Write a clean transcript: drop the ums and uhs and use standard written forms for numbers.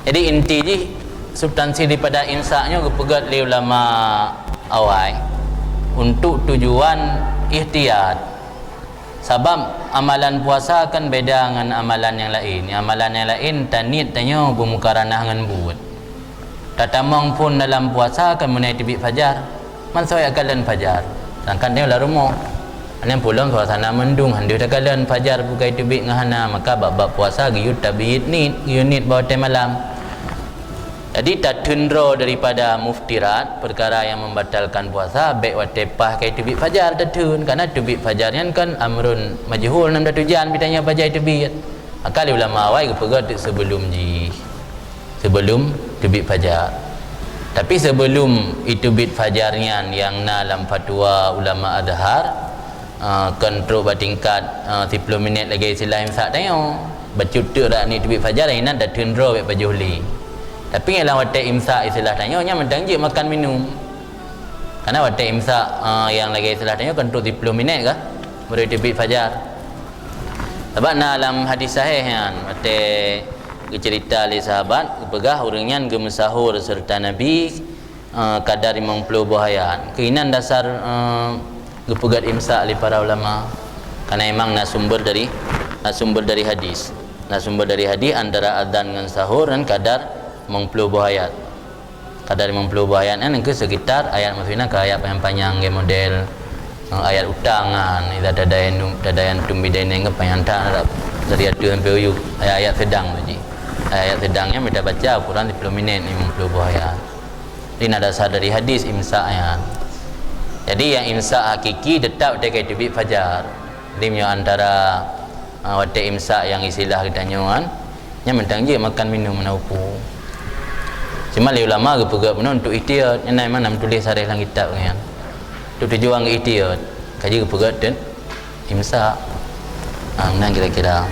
Jadi inti je substansi daripada imsaknya kepegat oleh ulama awal untuk tujuan ihtiyat. Sebab amalan puasa kan beda dengan amalan yang lain. Amalan yang lain tanit tanya bermukaranah dengan buat. Tatamang pun dalam puasa kan menai tibik fajar. Mansoi akalan fajar. Sedangkan dia lah rumah. Ane pulang suasana mendung handu akalan fajar bukai tibik ngahana maka bab puasa giyut tabit nit bawa teh malam. Jadi tak tundra daripada muftirat perkara yang membatalkan puasa baik watepah kai tibik fajar tatun karena tibik fajar kan amrun majhul nam datujan bitanya fajar tibik. Maka ulama awal kepegat sebelum tibik fajar. Tapi sebelum itu bit fajarnya yang dalam fatwa ulama adhar kontrol bertingkat 10 minit lagi sila imsak tanya bacutuk dak ni tibik fajar ini dah tundra baik pajuhli. Tapi yang watak imsak istilah tanya nya mendang je makan minum. Karena watak imsak yang lagi istilah tanya kontrol 10 minit ke baru tibik fajar. Sebab dalam hadis sahih kan watak cerita oleh sahabat pegah orangnya gemesahur serta Nabi kadar 50 buhayan. Keinginan dasar gepegat imsak oleh para ulama karena memang sumber dari hadis. Sumber dari hadis antara adzan dengan sahur dan kadar 50 buhayat. Kadar 50 buhayat kan ke sekitar ayat maksudnya ke ayat yang panjang ke model ayat utangan ida dadayan tumbidain ke panyanta dari atu sampai uyu ayat sedang tu ji. Ayat sedangnya kita baca Quran 10 minit 50 buhayat. Ini ada dasar dari hadis imsak ya. Jadi yang imsak hakiki tetap dekat tibik fajar. Jadi antara watak imsak yang istilah kita nyuan nya mentang je makan minum menaupu. Cuma ulama ke pegak benar untuk ihtiyat yang memang nam tulis sarih dalam kitab kan. Untuk tujuan ke ihtiyat kaji ke pegak dan imsak. Nah kira-kira